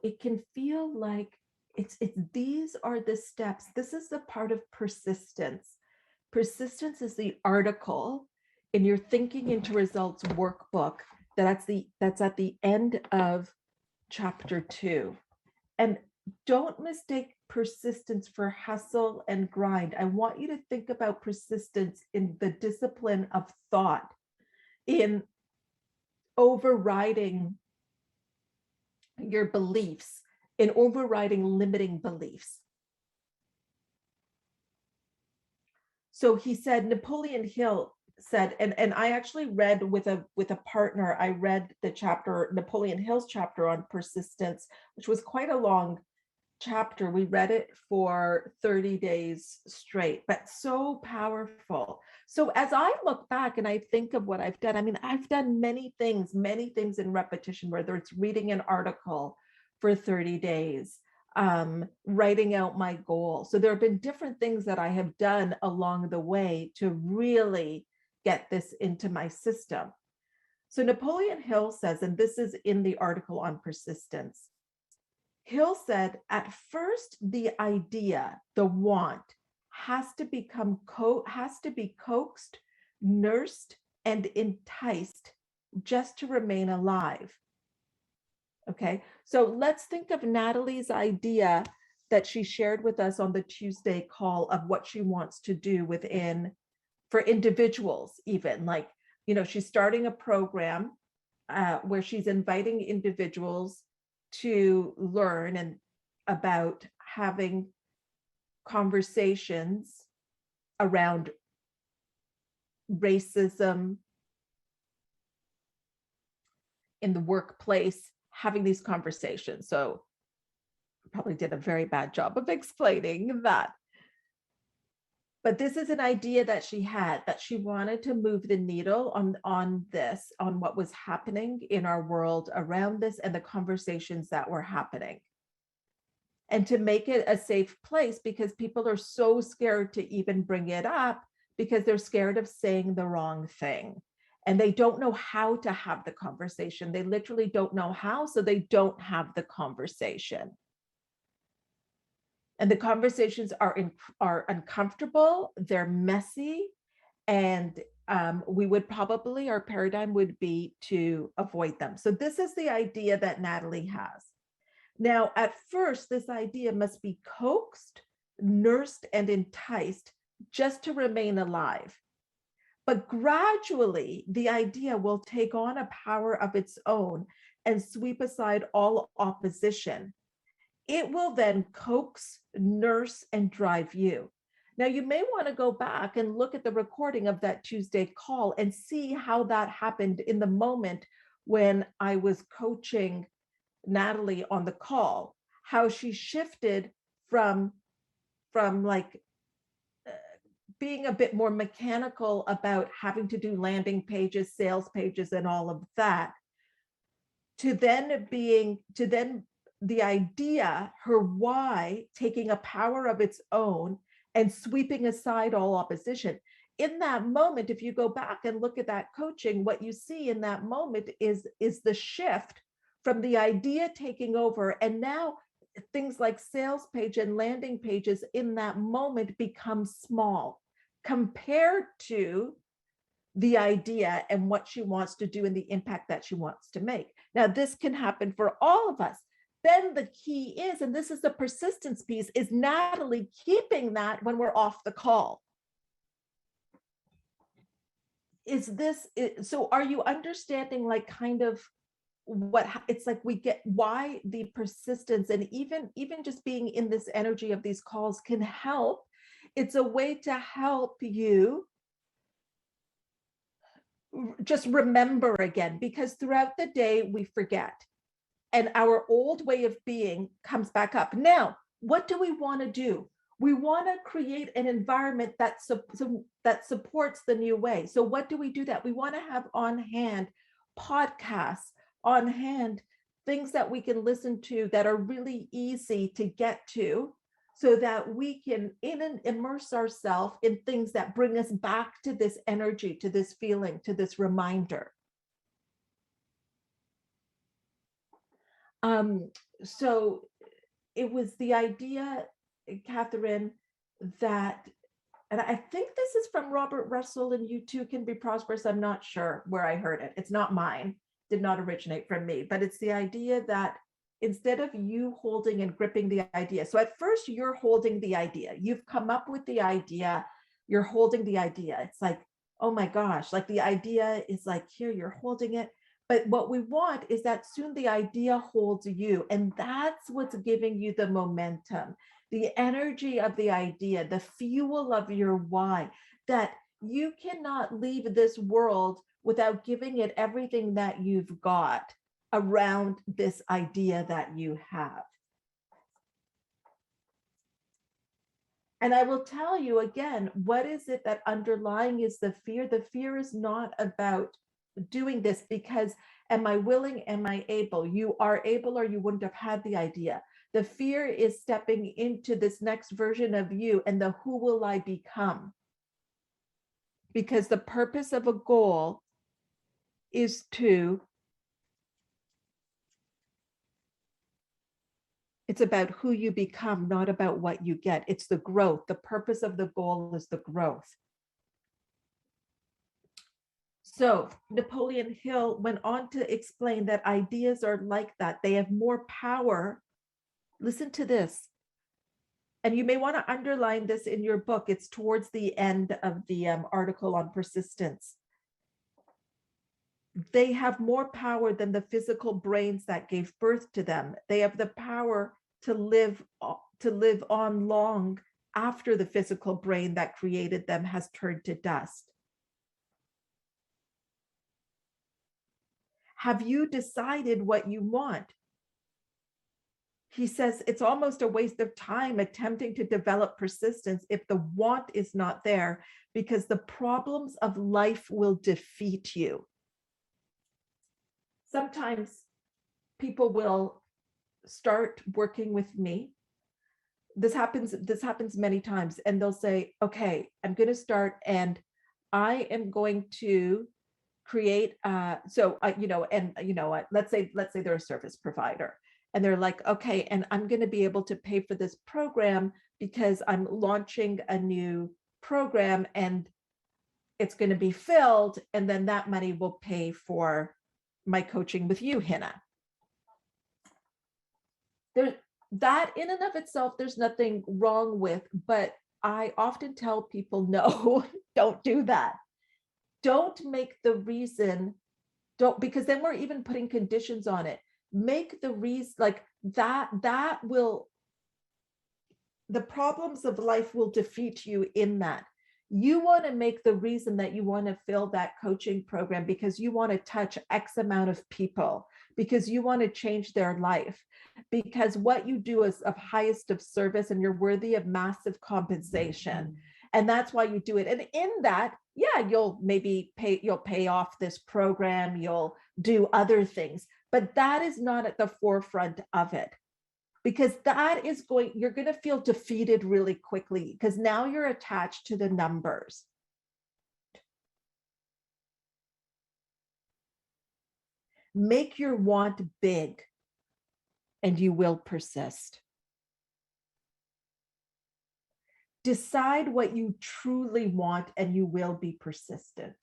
it can feel like it's these are the steps. This is the part of persistence. Persistence is the article in your Thinking into Results workbook that's at the end of chapter 2. And don't mistake persistence for hustle and grind. I want you to think about persistence in the discipline of thought, in overriding your beliefs, in overriding limiting beliefs. So he said, Napoleon Hill said, and I actually read with a partner, I read the chapter, Napoleon Hill's chapter on persistence, which was quite a long chapter. We read it for 30 days straight, but so powerful. So as I look back and I think of what I've done, I mean, I've done many things in repetition, whether it's reading an article for 30 days, writing out my goal. So there have been different things that I have done along the way to really get this into my system. So Napoleon Hill says, and this is in the article on persistence, Hill said, at first, the idea, the want, has to be coaxed, nursed, and enticed just to remain alive. Okay, so let's think of Natalie's idea that she shared with us on the Tuesday call of what she wants to do for individuals, even like, she's starting a program where she's inviting individuals to learn and about having conversations around racism in the workplace, having these conversations. So I probably did a very bad job of explaining that. But this is an idea that she had, that she wanted to move the needle on what was happening in our world around this and the conversations that were happening. And to make it a safe place, because people are so scared to even bring it up because they're scared of saying the wrong thing. And they don't know how to have the conversation. They literally don't know how, so they don't have the conversation. And the conversations are uncomfortable, they're messy, and our paradigm would be to avoid them. So this is the idea that Natalie has. Now, at first, this idea must be coaxed, nursed, and enticed just to remain alive. But gradually, the idea will take on a power of its own and sweep aside all opposition. It will then coax, nurse, and drive you. Now, you may want to go back and look at the recording of that Tuesday call and see how that happened in the moment when I was coaching Natalie on the call, how she shifted from like being a bit more mechanical about having to do landing pages, sales pages, and all of that, to then the idea, her why, taking a power of its own and sweeping aside all opposition. In that moment, if you go back and look at that coaching, what you see in that moment is the shift from the idea taking over. And now things like sales page and landing pages in that moment become small compared to the idea and what she wants to do and the impact that she wants to make. Now, this can happen for all of us. Then the key is, and this is the persistence piece, is Natalie keeping that when we're off the call. So are you understanding like kind of what it's like we get, why the persistence and even just being in this energy of these calls can help? It's a way to help you just remember again, because throughout the day we forget. And our old way of being comes back up. Now, what do we want to do? We want to create an environment that supports the new way. So what do we do that? We want to have on hand podcasts, on hand things that we can listen to that are really easy to get to, so that we can immerse ourselves in things that bring us back to this energy, to this feeling, to this reminder. so it was the idea, Catherine, that, and I think this is from Robert Russell, and you too can be prosperous. I'm not sure where I heard it. It's not mine, did not originate from me, but it's the idea that instead of you holding and gripping the idea, so at first you're holding the idea, you've come up with the idea, you're holding the idea. It's like, oh my gosh, like the idea is like here, you're holding it. But what we want is that soon the idea holds you, and that's what's giving you the momentum, the energy of the idea, the fuel of your why, that you cannot leave this world without giving it everything that you've got around this idea that you have. And I will tell you again, what is it that underlying is the fear? The fear is not about doing this because am I willing? Am I able? You are able, or you wouldn't have had the idea. The fear is stepping into this next version of you and the who will I become? Because the purpose of a goal is to, it's about who you become, not about what you get. It's the growth. The purpose of the goal is the growth. So Napoleon Hill went on to explain that ideas are like that. They have more power. Listen to this. And you may want to underline this in your book. It's towards the end of the article on persistence. They have more power than the physical brains that gave birth to them. They have the power to live on long after the physical brain that created them has turned to dust. Have you decided what you want? He says it's almost a waste of time attempting to develop persistence if the want is not there, because the problems of life will defeat you. Sometimes people will start working with me. This happens many times, and they'll say, okay, I'm going to start and I am going to create let's say they're a service provider, and they're like, okay, and I'm going to be able to pay for this program because I'm launching a new program and it's going to be filled, and then that money will pay for my coaching with you, Hina. That in and of itself, there's nothing wrong with, but I often tell people, no, don't do that. Don't make the reason, don't, because then we're even putting conditions on it. Make the reason like that will, the problems of life will defeat you in that. You want to make the reason that you want to fill that coaching program because you want to touch X amount of people, because you want to change their life, because what you do is of highest of service and you're worthy of massive compensation. And that's why you do it. And in that, yeah, you'll pay off this program, you'll do other things, but that is not at the forefront of it. Because you're going to feel defeated really quickly because now you're attached to the numbers. Make your want big and you will persist. Decide what you truly want and you will be persistent.